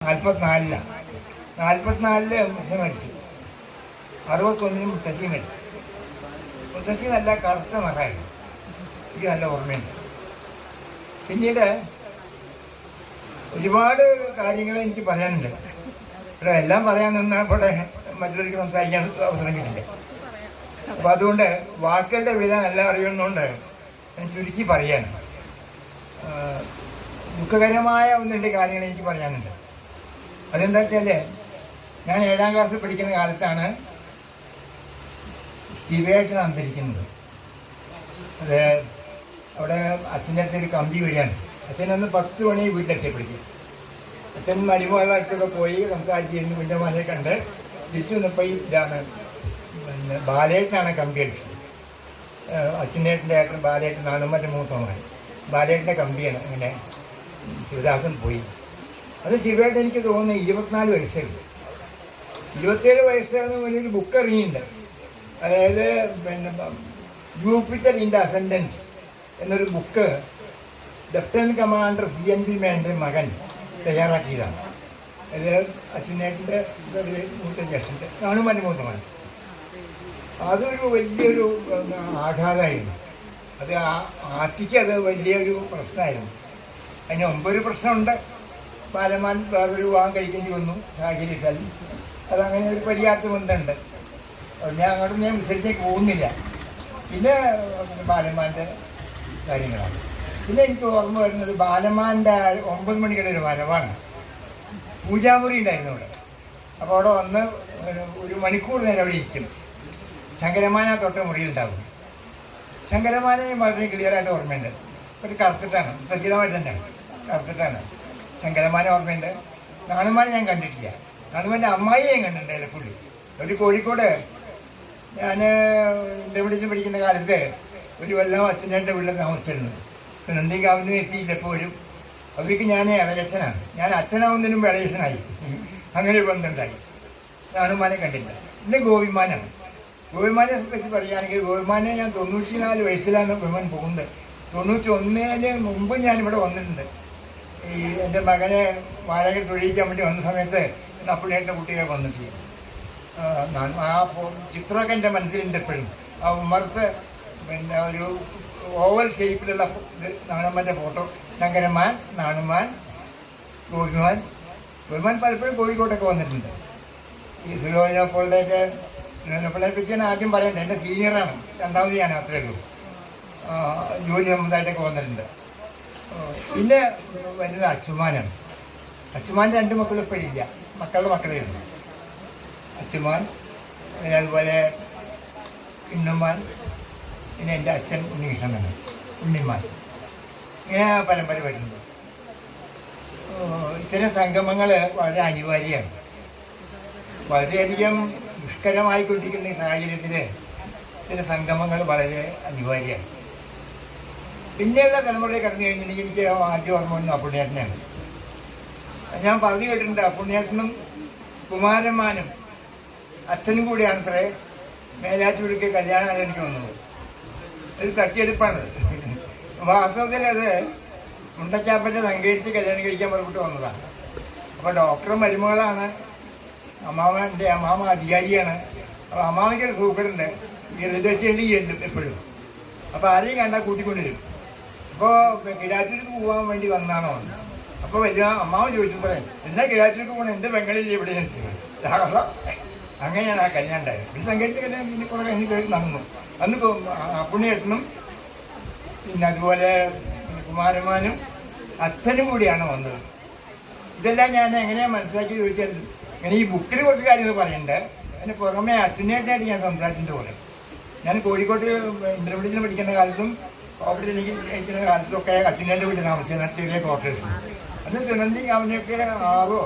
44-ലാണ്. 44 മുസ്ലിം മരിച്ചു. 61 മുത്തശ്ശി മരിച്ചു. മുത്തശ്ശി നല്ല കറുത്ത നിറമായിരുന്നു. എനിക്ക് നല്ല ഓർമ്മയുണ്ട്. പിന്നീട് ഒരുപാട് കാര്യങ്ങൾ എനിക്ക് പറയാനുണ്ട്. ഇവിടെ എല്ലാം പറയാൻ നിന്നാൽ കൂടെ മറ്റുള്ളവർക്ക് സംസാരിക്കാൻ അവസരം കിട്ടില്ല. അപ്പോൾ അതുകൊണ്ട് വാക്കുകളുടെ വിധ എല്ലാം അറിയുന്നതുകൊണ്ട് ഞാൻ ചുരുക്കി പറയാണ്. ദുഃഖകരമായ ഒന്ന് രണ്ട് കാര്യങ്ങൾ എനിക്ക് പറയാനുണ്ട്. അതെന്താ വെച്ചാൽ, ഞാൻ 7ാം ക്ലാസ്സിൽ പഠിക്കുന്ന കാലത്താണ് ശിവേട്ടൻ അന്തരിക്കുന്നത്. അത് അവിടെ അച്ഛൻ്റെ അടുത്ത് ഒരു കമ്പി വരികയാണ്. അച്ഛനന്ന് 10 മണി വീട്ടിലെത്തിയപ്പോഴേക്കും അച്ഛൻ മരുമകളടുത്തൊക്കെ പോയി സംസാരിച്ചിരുന്നു. കുഞ്ഞമാനെ കണ്ട് തിരിച്ചു വന്നപ്പോൾ ഇതാണ് ബാലേട്ടനാണ് കമ്പി അടിച്ചത്. അച്ഛനേട്ടൻ്റെ ഏട്ടൻ ബാലേട്ടൻ നാണുമ്മൻ്റെ മൂത്തമായി ബാലേട്ടൻ്റെ കമ്പിയാണ്. അങ്ങനെ ശിവദാസൻ പോയി. അത് ശിവേട്ടൻ എനിക്ക് തോന്നുന്നു 24 വയസ്സായിരുന്നു. 27 വയസ്സാകുന്ന വലിയൊരു ബുക്ക് ഇറങ്ങിയിട്ടുണ്ട്. അതായത് ജൂപ്പിറ്റർ ഇൻ ദ അസെൻഡൻസ് എന്നൊരു ബുക്ക് ലഫ്റ്റനന്റ് കമാൻഡർ CNB മേൻ്റെ മകൻ തയ്യാറാക്കിയതാണ്. അത് അച്ഛനേട്ടൻ്റെ മൂത്ത ജ്യേഷ്ഠൻ്റെ നാണുമ്മൻ്റെ മൂത്തമാണ്. അതൊരു വലിയൊരു ആഘാതമായിരുന്നു. അത് ആർട്ടിക്ക് അത് വലിയൊരു പ്രശ്നമായിരുന്നു. അതിന് മുമ്പൊരു പ്രശ്നമുണ്ട്. ബാലമാൻ വേറൊരു വിവാഹം കഴിക്കേണ്ടി വന്നു സാഹചര്യത്താൽ. അതങ്ങനെ ഒരു പര്യാപ്ത ബന്ധമുണ്ട്. ഞാൻ വിസരിച്ചേക്ക് പോകുന്നില്ല. പിന്നെ ബാലമാൻ്റെ കാര്യങ്ങളാണ്. പിന്നെ എനിക്ക് ഓർമ്മ വരുന്നത് ബാലമാൻ്റെ 9 മണിക്കുള്ള ഒരു വരവാണ്. പൂജാമുറി ഉണ്ടായിരുന്നു ഇവിടെ. അപ്പോൾ അവിടെ വന്ന് ഒരു മണിക്കൂർ നേരം അവിടെ ഇരിക്കും. ശങ്കരമാന തൊട്ട മുറിയിലുണ്ടാവും. ശങ്കരമാനെ വളരെ ക്ലിയറായിട്ട് ഓർമ്മയുണ്ട്. ഒരു കറുത്തിട്ടാണ്, സജ്ജിതമായിട്ട് തന്നെയാണ്, കറുത്തിട്ടാണ്. ശങ്കരമാനെ ഓർമ്മയുണ്ട്. നാണുമാനെ ഞാൻ കണ്ടിട്ടില്ല. നാണുമാൻ്റെ അമ്മായിയെ ഞാൻ കണ്ടിട്ടുണ്ട്. എലപ്പുള്ളി ഒരു കോഴിക്കോട് ഞാൻ ഇടപിടിച്ച് പഠിക്കുന്ന കാലത്ത് ഒരു കൊല്ലം അച്ഛൻ്റെ വീട്ടിൽ താമസിച്ചിരുന്നു. നന്ദികാവിന് എത്തിയില്ല എപ്പോഴും. അവർക്ക് ഞാൻ ഇളയച്ഛനാണ്. ഞാൻ അച്ഛനാവുന്നതിന് മുമ്പ് ഇളയച്ഛനായി. അങ്ങനെ ഒരു ബന്ധമുണ്ടായി. നാണുമാനെ കണ്ടില്ല. പിന്നെ ഗോപിമാനാണ്. ഗോപിമാനെ പറ്റി പറയുകയാണെങ്കിൽ ഗോപിമാനെ ഞാൻ 94 വയസ്സിലാണ് ഗോപിമാൻ പോകുന്നത്. 91 മുമ്പ് ഞാനിവിടെ വന്നിട്ടുണ്ട്. ഈ എൻ്റെ മകനെ വാടക തൊഴിയിക്കാൻ വേണ്ടി വന്ന സമയത്ത് അപ്പുണ്ണിയേട്ടൻ്റെ കുട്ടികൾ വന്നിട്ടില്ല. ആ ചിത്രമൊക്കെ എൻ്റെ മനസ്സിലുണ്ട് എപ്പോഴും. ആ ഉമ്മർത്ത് പിന്നെ ഒരു ഓവൽ ഷേപ്പിലുള്ള നാണുമ്മൻ്റെ ഫോട്ടോ. ശങ്കരമാൻ, നാണുമാൻ, ഗോപിമാൻ പലപ്പോഴും കോഴിക്കോട്ടൊക്കെ വന്നിട്ടുണ്ട്. ഈ സുലോചനപ്പോളൊക്കെ സുലോചനപ്പോളെ പറ്റി ഞാൻ ആദ്യം പറയുന്നത് എൻ്റെ സീനിയറാണ്. രണ്ടാമത് ഞാൻ അത്രയേ ഉള്ളൂ. ജോലി സംബന്ധമായിട്ടൊക്കെ വന്നിട്ടുണ്ട്. പിന്നെ വരുന്നത് അച്ചുമാനാണ്. അച്ചുമാൻ്റെ 2 മക്കളും ഇപ്പോഴില്ല. മക്കളുടെ മക്കളായിരുന്നു അച്ചുമാൻ. പിന്നെ അതുപോലെ ഇന്നുമാൻ, പിന്നെ എൻ്റെ അച്ഛൻ ഉണ്ണികൃഷ്ണനാണ്, ഉണ്ണിമാൻ. ഇങ്ങനെ പരമ്പര വരുന്നത്. ഇത്തരം സംഗമങ്ങൾ വളരെ അനിവാര്യമാണ്. വളരെയധികം ദുഷ്കരമായിക്കൊണ്ടിരിക്കുന്ന ഈ സാഹചര്യത്തിൽ ഇത്തരം സംഗമങ്ങൾ വളരെ അനിവാര്യമാണ്. പിന്നെയുള്ള തലമുറയിൽ കടന്നു കഴിഞ്ഞിട്ടുണ്ടെങ്കിൽ എനിക്ക് ആദ്യം ഓർമ്മ വന്നു അപ്പുണ്ണിയേട്ടനാണ്. ഞാൻ പറഞ്ഞു കേട്ടിട്ടുണ്ട്, അപ്പുണ്ണിയേട്ടനും കുമാരന്മാനും അച്ഛനും കൂടിയാണ് അത്രേ മേലാറ്റൂർക്ക് കല്യാണം ആലോചിച്ച് വന്നത്. ഒരു തട്ടിയെടുപ്പാണ്. വാസ്തവത്തിൽ അത് മുണ്ടച്ചാപ്പൻ്റെ സങ്കേതിച്ച് കല്യാണം കഴിക്കാൻ പുറപ്പെട്ട് വന്നതാണ്. അപ്പോൾ ഡോക്ടർ മരുമകളാണ്. അമ്മാവൻ്റെ അമ്മാമ അധികാരിയാണ്. അപ്പോൾ അമ്മാവയ്ക്കൊരു സൂക്കറുണ്ട്. ഈ റെയിൽവേ സ്റ്റേഷനിൽ ചെല്ലും എപ്പോഴും. അപ്പോൾ ആരെയും കണ്ടാൽ കൂട്ടിക്കൊണ്ടിരും. അപ്പോൾ കിരാറ്റൂർക്ക് പോകാൻ വേണ്ടി വന്നാണോ? അപ്പോൾ വലിയ അമ്മാവ ചോദിച്ചു പറയാം, എന്നാ കിരാറ്റൂർക്ക് പോകണം, എൻ്റെ ബംഗാളിൽ എവിടെ? അങ്ങനെയാണ് ആ കല്യാണം ഉണ്ടായത്. പിന്നെ സങ്കേതിച്ച് കല്യാണം പിന്നെ കുറേ കഴിഞ്ഞ് നടന്നു. അന്ന് അപ്പുണ്ണിയേട്ടനും പിന്നെ അതുപോലെ കുമാരന്മാനും അച്ഛനും കൂടിയാണ് വന്നത്. ഇതെല്ലാം ഞാൻ എങ്ങനെയാണ് മനസ്സിലാക്കി ചോദിച്ചാൽ, ഇങ്ങനെ ഈ ബുക്കിൽ കുറച്ച് കാര്യങ്ങൾ പറയണ്ടേ. അതിന് പുറമെ അച്ഛനായിട്ടായിട്ട് ഞാൻ സംസാരിച്ചിട്ട് പോലെ. ഞാൻ കോഴിക്കോട്ട് ഇന്റർമീഡിയറ്റിൽ പഠിക്കുന്ന കാലത്തും കോപ്പറേറ്റ് എനിക്ക് കഴിക്കുന്ന കാലത്തൊക്കെ അച്ഛൻ്റെ വീട്ടിൽ താമസിക്കുന്ന ചെറിയ ക്വാർട്ടേഴ്സ്. അന്ന് തിരുവനന്തപുരം അവനൊക്കെ 6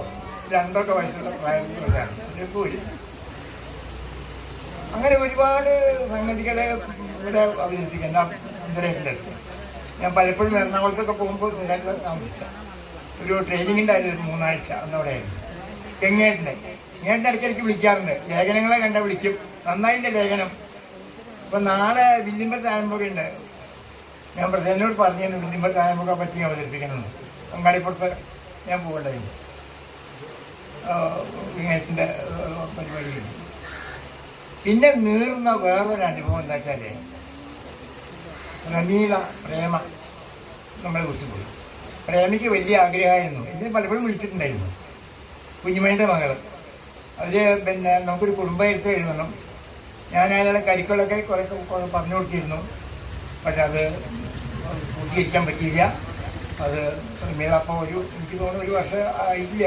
2 വയസ്സുള്ള പ്രായത്തിലാണ് പോയി. അങ്ങനെ ഒരുപാട് സംഗതികളെ ഇവിടെ അവതരിപ്പിക്കുന്ന അന്തരീക്ഷത്തിലെത്തി. ഞാൻ പലപ്പോഴും എറണാകുളത്തൊക്കെ പോകുമ്പോൾ താമസിച്ച ഒരു ട്രെയിനിങ് ഉണ്ടായിരുന്നു 3 ആഴ്ച അന്നവിടെയായിരുന്നു. ഇങ്ങേട്ടൻ്റെ ഇടയ്ക്കിടയ്ക്ക് വിളിക്കാറുണ്ട്. ലേഖനങ്ങളെ കണ്ട വിളിക്കും. നന്നായിൻ്റെ ലേഖനം. അപ്പം നാളെ വില്ലിമ്പർ താഴമ്പുക ഉണ്ട്. ഞാൻ പ്രസിഡന്റിനോട് പറഞ്ഞു വില്ലിമ്പർ താഴമ്പുക പറ്റി അവതരിപ്പിക്കണമെന്ന്. അങ്ങാടിപ്പുറത്ത് ഞാൻ പോകേണ്ടതില്ല. ഇങ്ങനത്തിൻ്റെ പരിപാടിയുണ്ട്. പിന്നെ നീറുന്ന വേറൊരു അനുഭവം എന്താ വെച്ചാൽ റമീല പ്രേമ നമ്മളെ വിട്ടുപോയി. പ്രേമയ്ക്ക് വലിയ ആഗ്രഹമായിരുന്നു. എന്നെ പലപ്പോഴും വിളിച്ചിട്ടുണ്ടായിരുന്നു. കുഞ്ഞുമേൻ്റെ മകൾ അവർ പിന്നെ നമുക്കൊരു കുടുംബമായിട്ട് എഴുതണം. ഞാൻ അയാളുടെ കരിക്കുകളൊക്കെ കുറേ പറഞ്ഞു കൊടുത്തിരുന്നു. പക്ഷെ അത് പൂർത്തീകരിക്കാൻ പറ്റിയില്ല. അത് റമീല അപ്പോൾ എനിക്ക് തോന്നുന്നു 1 വർഷം ആയില്ല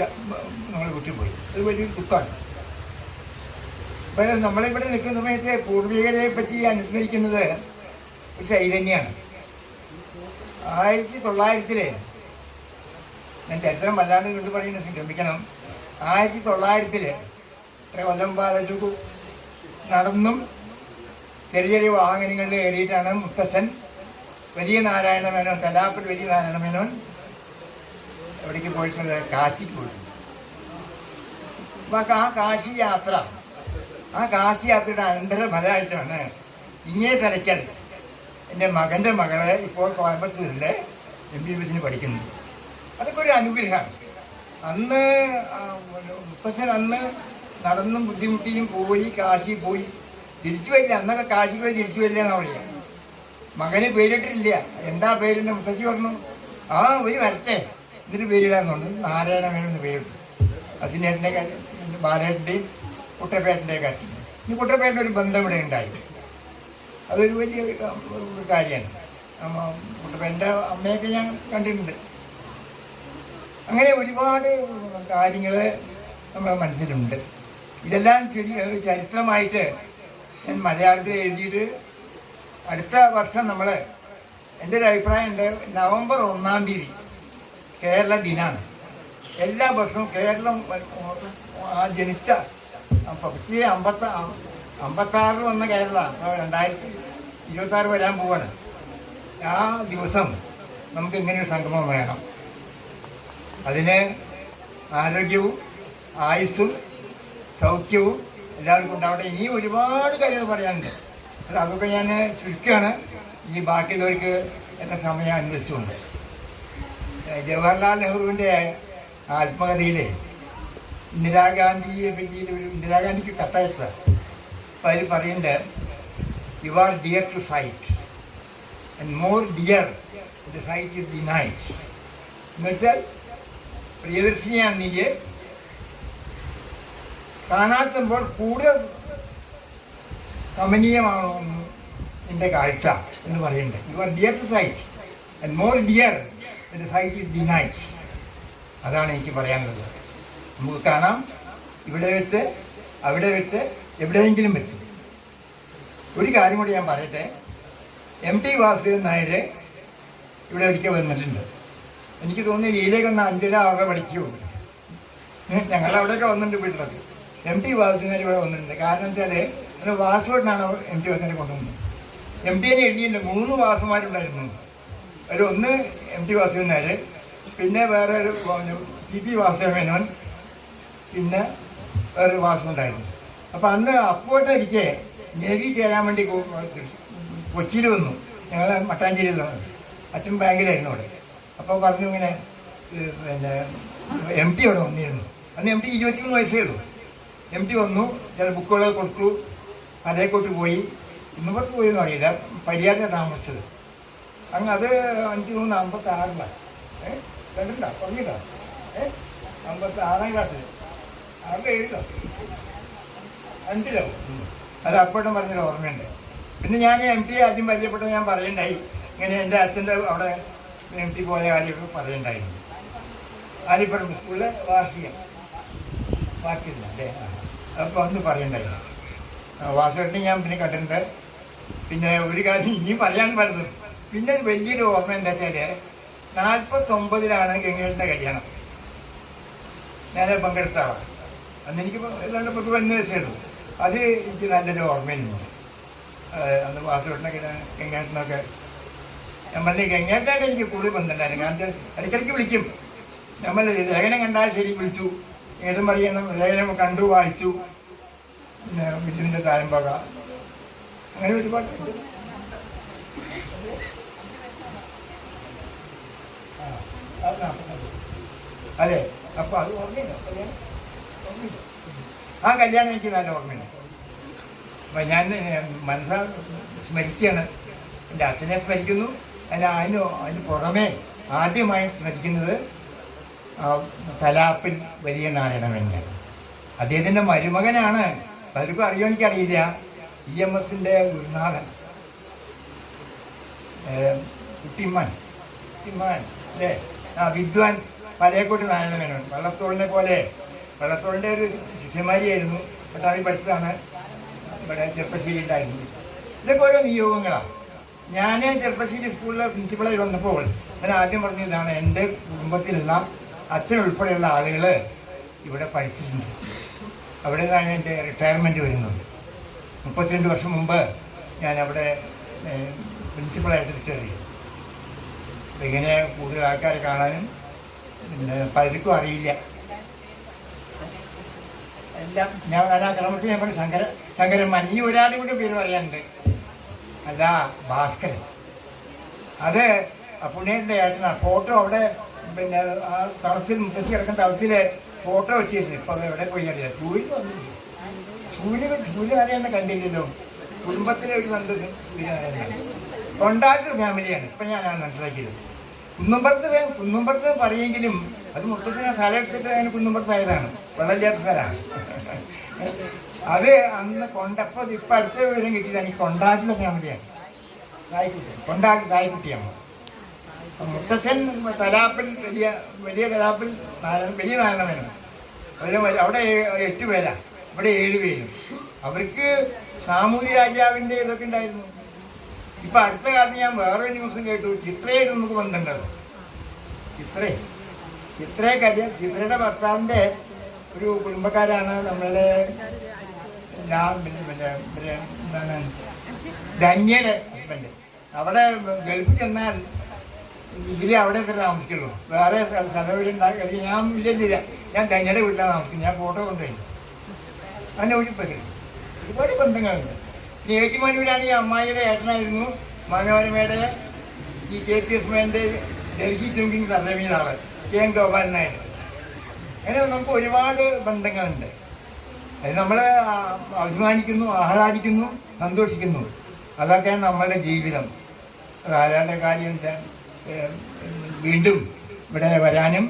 നമ്മൾ വിട്ടുപോയി. അത് വലിയൊരു ദുഃഖമാണ്. അപ്പോൾ നമ്മളിവിടെ നിൽക്കുന്ന സമയത്ത് പൂർവികരെ പറ്റി അനുസ്മരിക്കുന്നത് ഒരു ചൈതന്യമാണ്. 1900 ഞാൻ ചരിത്രം വല്ലാണ്ട് കൊണ്ട് പറയുന്നത് ശ്രമിക്കണം. 1900 എത്ര കൊല്ലം പാലച്ചു നടന്നും ചെറിയ ചെറിയ വാഹനങ്ങളിൽ കയറിയിട്ടാണ് മുത്തച്ഛൻ വലിയ നാരായണ മേനോൻ, തലാപ്പിൽ വലിയ നാരായണ മേനോൻ എവിടേക്ക് പോയിട്ടുണ്ട്? കാശിക്ക് പോയിട്ടുണ്ട്. അപ്പം ആ കാശി യാത്രയുടെ അനന്തരഫലമായിട്ടാണ് ഇങ്ങേ തലയ്ക്കൽ എൻ്റെ മകൻ്റെ മകളെ ഇപ്പോൾ കോയമ്പത്തൂരിലെ MBBS പഠിക്കുന്നത്. അതൊക്കെ ഒരു അനുഗ്രഹമാണ്. അന്ന് മുത്തച്ഛൻ നടന്നും ബുദ്ധിമുട്ടിയും പോയി, കാശി പോയി, തിരിച്ചു വരില്ല. അന്നൊക്കെ കാശി പോയി തിരിച്ചു വരില്ല എന്നാ പറയുക. മകന് പേരിട്ടിട്ടില്ല. എന്താ പേരിൻ്റെ മുത്തച്ഛി പറഞ്ഞു, ഒരു വരട്ടെ ഇതിന് പേരിടാന്നുണ്ട്. നാരായണ മേനോന്ന് പേരിട്ടു. അതിനേട്ടൻ്റെ ബാലേട്ടൻ്റെയും കുട്ടപ്പേട്ടൻ്റെ കാര്യം. ഈ കുട്ടപ്പേട്ടൻ്റെ ഒരു ബന്ധം ഇവിടെ ഉണ്ടായി. അതൊരു വലിയ കാര്യമാണ്. കുട്ടപ്പേട്ടൻ്റെ അമ്മയൊക്കെ ഞാൻ കണ്ടിട്ടുണ്ട്. അങ്ങനെ ഒരുപാട് കാര്യങ്ങൾ നമ്മുടെ മനസ്സിലുണ്ട്. ഇതെല്ലാം ചരിത്രമായിട്ട് ഞാൻ മലയാളത്തിൽ എഴുതിയിട്ട് അടുത്ത വർഷം നമ്മൾ, എൻ്റെ ഒരു അഭിപ്രായം ഉണ്ട്, നവംബർ 1-ാം തീയതി കേരള ദിനാണ്. എല്ലാ വർഷവും കേരളം ജനിച്ച 1956 വന്ന കേരള 2026 വരാൻ പോവാണ്. ആ ദിവസം നമുക്ക് ഇങ്ങനെയൊരു സംഗമം വേണം. അതിന് ആരോഗ്യവും ആയുസ്സും സൗഖ്യവും എല്ലാവർക്കും ഉണ്ടാവട്ടെ. ഇനിയും ഒരുപാട് കാര്യങ്ങൾ പറയാനുണ്ട്. അതൊക്കെ ഞാൻ ചുരുക്കുകയാണ്. ഈ ബാക്കിയുള്ളവർക്ക് എൻ്റെ സമയം അനുവദിച്ചുകൊണ്ട്. ജവഹർലാൽ നെഹ്റുവിൻ്റെ ആത്മകഥയിൽ ഇന്ദിരാഗാന്ധിയെ പറ്റിയിട്ട് ഇന്ദിരാഗാന്ധിക്ക് കത്തയച്ചത്. അപ്പോൾ അതിൽ പറയുന്നുണ്ട്, you are dear to sight and more dear the sight is the night. എന്നുവെച്ചാൽ പ്രിയദർശിനിയാണ് നീ, കാണാത്തുമ്പോൾ കൂടുതൽ കമനീയമാണോ നിന്റെ കാഴ്ച എന്ന് പറയുന്നുണ്ട്. You are dear to sight and more dear the sight is the night. അതാണ് എനിക്ക് പറയാനുള്ളത്. നമുക്ക് കാണാം, ഇവിടെ വെച്ച് അവിടെ വെച്ച് എവിടെയെങ്കിലും വെച്ച്. ഒരു കാര്യം കൂടി ഞാൻ പറയട്ടെ. MT വാസുദേവൻ നായർ ഇവിടെ ഒരിക്കൽ വന്നിട്ടുണ്ട്. എനിക്ക് തോന്നുന്നു ഇതിലേക്ക് ഒന്ന് 5 ആകെ പഠിച്ചു. ഞങ്ങളവിടെയൊക്കെ വന്നിട്ടുണ്ട് വീട്ടിലൊക്കെ. MT വാസുദേവൻ നായർ ഇവിടെ വന്നിട്ടുണ്ട്. കാരണം വെച്ചാൽ ഒരു വാസുവിനാണ് MT വാസുവിനെ കൊണ്ടുവന്നത്. MT എഴുതിയിട്ടുണ്ട്. 3 വാസുമാരുണ്ടായിരുന്നു. ഒന്ന് MT വാസുദേവൻ നായർ, പിന്നെ വേറെ ഒരു TP വാസുദേവൻ, പിന്നെ വേറൊരു വാസുണ്ടായിരുന്നു. അപ്പം അന്ന് അപ്പോട്ടിരിക്കെ നേവി ചേരാൻ വേണ്ടി കൊച്ചിയിൽ വന്നു. ഞങ്ങൾ മട്ടാഞ്ചേരിയിൽ വന്നു. അച്ഛൻ ബാങ്കിലായിരുന്നു അവിടെ. അപ്പോൾ പറഞ്ഞു ഇങ്ങനെ പിന്നെ MT അവിടെ വന്നിരുന്നു. അന്ന് MT 23 വയസ്സേ ഉള്ളൂ. MT വന്നു, ചില ബുക്കുകളൊക്കെ കൊടുത്തു, മലയെക്കോട്ട് പോയി. ഇന്നുപുറത്ത് പോയെന്ന് അറിയില്ല, പരിയാറിനെ താമസിച്ചത്. അങ്ങ് അത് 56 കണ്ടിട്ടുണ്ടോ? പറഞ്ഞിട്ടോ? 56-ാം ക്ലാസ്സിൽ 6-7 5 അത് അപ്പോഴും പറഞ്ഞൊരു ഓർമ്മയുണ്ട്. പിന്നെ ഞാൻ MT ആദ്യം പരിചയപ്പെട്ട ഞാൻ പറയണ്ടായി. ഇങ്ങനെ എൻ്റെ അച്ഛൻ്റെ അവിടെ MT പോയ കാര്യമൊക്കെ പറയണ്ടായിരുന്നു. ആലിപ്പുറം സ്കൂളിലെ വാർഷികമില്ല അല്ലേ? അപ്പോൾ അന്ന് പറയണ്ടായിരുന്നു. വാസുവേട്ടനെ ഞാൻ പിന്നെ കണ്ടിട്ടുണ്ട്. പിന്നെ ഒരു കാര്യം ഇനിയും പറയാൻ പറ്റുന്നത്, പിന്നെ വലിയൊരു ഓർമ്മ എന്താ വെച്ചാൽ 49-ലാണ് ഗംഗേട്ടൻ്റെ കല്യാണം. ഞാൻ പങ്കെടുത്ത ആളാണ്. അന്ന് എനിക്ക് ഏതാണ്ട് 10 വയസ്സേ ഉള്ളൂ. അത് എനിക്ക് നല്ലൊരു ഓർമ്മയുണ്ട്. അന്ന് വാസുവേട്ടനൊക്കെ ഗംഗേട്ടനൊക്കെ നമ്മളെ ഗംഗേട്ടനായിട്ട് എനിക്ക് കൂടുതൽ ബന്ധമുണ്ടായിരുന്നു. കാരണം ഇടയ്ക്കിടയ്ക്ക് വിളിക്കും. നമ്മൾ ലേഖനം കണ്ടാൽ ശരി വിളിച്ചു, ഏതും പറയണം. ലേഖനം കണ്ടു, വായിച്ചു. പിന്നെ ബിജുവിൻ്റെ താരമ്പക, അങ്ങനെ ഒരുപാട്. അതെ, അപ്പോൾ അത് ഓർമ്മയില്ല. ആ കല്യാണം എനിക്ക് നല്ല ഓർമ്മയുണ്ട്. അപ്പം ഞാൻ മനസ്സാ സ്മരിക്കുകയാണ്, എൻ്റെ അച്ഛനെ സ്മരിക്കുന്നു. അതിന് പുറമെ ആദ്യമായി സ്മരിക്കുന്നത് തലാപ്പിൽ വലിയ നാരായണമേനോൻ. അദ്ദേഹത്തിൻ്റെ മരുമകനാണ്. പലർക്കും അറിയോ എനിക്കറിയില്ല. EMSന്റെ ഗുരുനാഥൻ കുട്ടിമാൻ അല്ലേ, വിദ്വാൻ പലയക്കോട്ട് നാരായണമേനോൻ. വള്ളത്തോളിനെ പോലെ, വള്ളത്തോളിൻ്റെ ഒരു ശിഷ്യന്മാരിയായിരുന്നു. പട്ടാളി പഠിച്ചതാണ്. ഇവിടെ ചെറുപ്പശ്ശേരി ഉണ്ടായിരുന്നു. ഇതൊക്കെ ഓരോ നിയോഗങ്ങളാണ്. ഞാൻ ചെറുപ്പശ്ശേരി സ്കൂളിലെ പ്രിൻസിപ്പളായി വന്നപ്പോൾ ഞാൻ ആദ്യം പറഞ്ഞതാണ്, എൻ്റെ കുടുംബത്തിലുള്ള അച്ഛൻ ഉൾപ്പെടെയുള്ള ആളുകൾ ഇവിടെ പഠിച്ചിട്ടുണ്ട്. അവിടെ നിന്നാണ് എൻ്റെ റിട്ടയർമെൻറ്റ് വരുന്നത്. 32 വർഷം മുമ്പ് ഞാൻ അവിടെ പ്രിൻസിപ്പളായിട്ട് റിട്ടയർ ചെയ്തു. ഇങ്ങനെ കൂടുതൽ ആൾക്കാരെ കാണാനും പിന്നെ പലർക്കും അറിയില്ല. എല്ലാം ഞാൻ ആ ക്രമത്തിൽ ഞാൻ പറഞ്ഞു ശങ്കരന്മാൻ. ഈ ഒരാളുടെ കൂടി പേര് പറയാനുണ്ട്, അല്ല ഭാസ്കരൻ. അത് പുണ്യത്തിൻ്റെ ഏട്ടനാണ്. ഫോട്ടോ അവിടെ പിന്നെ ആ തളത്തിൽ മുത്തശ്ശി കിടക്കുന്ന തളത്തില് ഫോട്ടോ വെച്ചിരുന്നു. ഇപ്പൊ അത് എവിടെ പോയി അറിയാം. സൂര്യ അറിയാൻ കണ്ടില്ലല്ലോ. കുടുംബത്തിലെ ഒരു ബന്ധത്തിൽ കൊണ്ടാട്ടൊരു ഫാമിലിയാണ്. ഇപ്പൊ ഞാനാണ് മനസ്സിലാക്കിയത്. കുന്നുംപുറത്ത് പറയെങ്കിലും അത് മുത്തച്ഛനെ സ്ഥലം എടുത്തിട്ട് അതിന് കുന്നുംപുറത്തായതാണ്. വെള്ളമില്ലാത്ത സ്ഥലമാണ് അത്. അന്ന് കൊണ്ടപ്പോൾ ഇപ്പൊ അടുത്ത വിവരം കിട്ടിയതാണ്. ഈ കൊണ്ടാട്ടിലെ ഫാമിലിയാണ്. തായ്ക്കുട്ടിയാണ്. മുത്തച്ഛൻ തലാപ്പിൽ വലിയ തലാപ്പിൽ വലിയ നാരായണമേനോൻ. അവിടെ 8 പേരാണ്, ഇവിടെ 7 പേരും. അവർക്ക് സാമൂതിരി രാജാവിൻ്റെ ഇതൊക്കെ ഉണ്ടായിരുന്നു. ഇപ്പൊ അടുത്ത കാലത്ത് ഞാൻ വേറൊരു ന്യൂസും കേട്ടു, ചിത്രയായിട്ട് നമുക്ക് ബന്ധമുണ്ടാവും. ചിത്രയുടെ ഭർത്താവിന്റെ ഒരു കുടുംബക്കാരാണ് നമ്മളെ എന്താണ് ധന്യയുടെ ഹസ്ബൻഡ്. അവിടെ ഗൾഫിൽ ചെന്നാൽ ഇതിൽ അവിടെ താമസിക്കുള്ളൂ. വേറെ സ്ഥലം ഞാൻ ഇല്ല. ഞാൻ ധന്യയുടെ വീട്ടിലാണ് താമസിക്കുന്നത്. ഞാൻ ഫോട്ടോ കൊണ്ടുപോയി. അങ്ങനെ ഒരുപാട് ബന്ധങ്ങളുണ്ട്. ഏറ്റുമാനൂരാണെങ്കിൽ അമ്മായിയുടെ ഏട്ടനായിരുന്നു മനോരമയുടെ ഈ KPSMന്റെ ഡൽഹി ചുങ്കിങ് സർവീസാണ് KM ഗോപാലനായിട്ട്. അങ്ങനെ നമുക്ക് ഒരുപാട് ബന്ധങ്ങളുണ്ട്. അത് നമ്മൾ അഭിമാനിക്കുന്നു, ആഹ്ലാദിക്കുന്നു, സന്തോഷിക്കുന്നു. അതൊക്കെയാണ് നമ്മളുടെ ജീവിതം. ധാരാളം കാര്യം വീണ്ടും ഇവിടെ വരാനും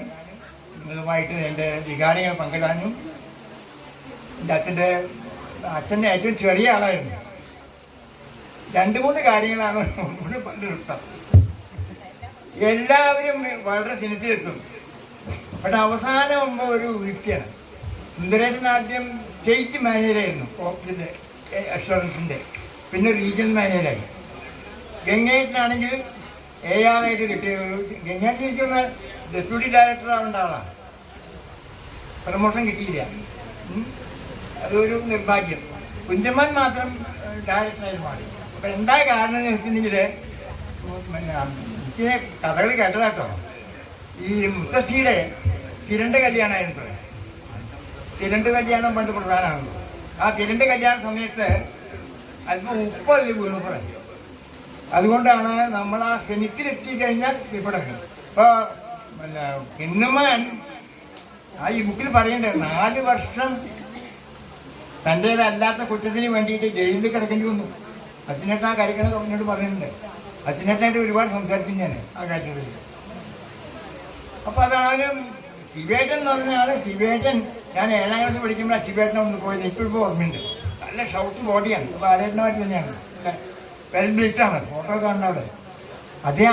ഇതുമായിട്ട് എൻ്റെ വികാരങ്ങൾ പങ്കിടാനും. എൻ്റെ അച്ഛൻ്റെ ഏറ്റവും ചെറിയ ആളായിരുന്നു. 2-3 കാര്യങ്ങളാണ് നൃത്തം. എല്ലാവരും വളരെ സിനിമയിലെത്തും. പക്ഷെ അവസാനം ഒരു വീഴ്ചയാണ്. സുന്ദരേട്ടൻ ആദ്യം സ്റ്റേറ്റ് മാനേജറായിരുന്നു ഓഫീസിന്റെ അഷുറൻസിന്റെ, പിന്നെ റീജിയണൽ മാനേജറായി. ഗംഗേട്ടനാണെങ്കിൽ AR ആയിട്ട് കിട്ടിയത്. ഗംഗേട്ടനിരിക്കുന്ന ഡെപ്യൂട്ടി ഡയറക്ടർ ആവേണ്ട ആളാണ്. പ്രമോഷൻ കിട്ടിയില്ല. അതൊരു നിർഭാഗ്യം. കുഞ്ഞമ്മൻ മാത്രം ഡയറക്ടറായി മാറി. അപ്പൊ എന്താ കാരണം എന്ന് വെച്ചിട്ടുണ്ടെങ്കിൽ എനിക്ക് കഥകൾ കേട്ടതാട്ടോ. ഈ മുത്തശ്ശിയുടെ തിരണ്ട് കല്യാണമായിരുന്നു. തിരണ്ട് കല്യാണം പണ്ട് പ്രധാനമാണല്ലോ. ആ തിരണ്ട് കല്യാണ സമയത്ത് അല്പം ഉപ്പ് അതിൽ വീണു പറയും. അതുകൊണ്ടാണ് നമ്മൾ ആ ക്ഷണിക്കിലെത്തി കഴിഞ്ഞാൽ ഇവിടെ. ഇപ്പൊ പിന്നുമ്മൻ ഈ ബുക്കിൽ പറയേണ്ടത് 4 വർഷം തൻ്റേതല്ലാത്ത കുറ്റത്തിന് വേണ്ടിയിട്ട് ജയിലിൽ കിടക്കേണ്ടി വന്നു. അച്ഛനേട്ടൻ ആ കാര്യങ്ങൾ എന്നോട് പറയുന്നുണ്ട്. അച്ഛനേട്ടായിട്ട് ഒരുപാട് സംസാരിക്കും ഞാൻ ആ കാര്യത്തിൽ. അപ്പൊ അതാണ് ശിവേട്ടൻ എന്ന് പറഞ്ഞ ആള്. ശിവേട്ടൻ ഞാൻ 7ാം ക്ലാസ് പഠിക്കുമ്പോൾ ശിവേട്ടനെ ഒന്ന് പോയത് ഇപ്പോൾ ഓർമ്മയുണ്ട്. നല്ല ഷൗട്ട് ബോഡിയാണ്. അപ്പൊ ആരേട്ടനായിട്ട് തന്നെയാണ്, വെൽ ബിൽറ്റാണ്. ഫോട്ടോ കാണുന്ന അവിടെ. അതേ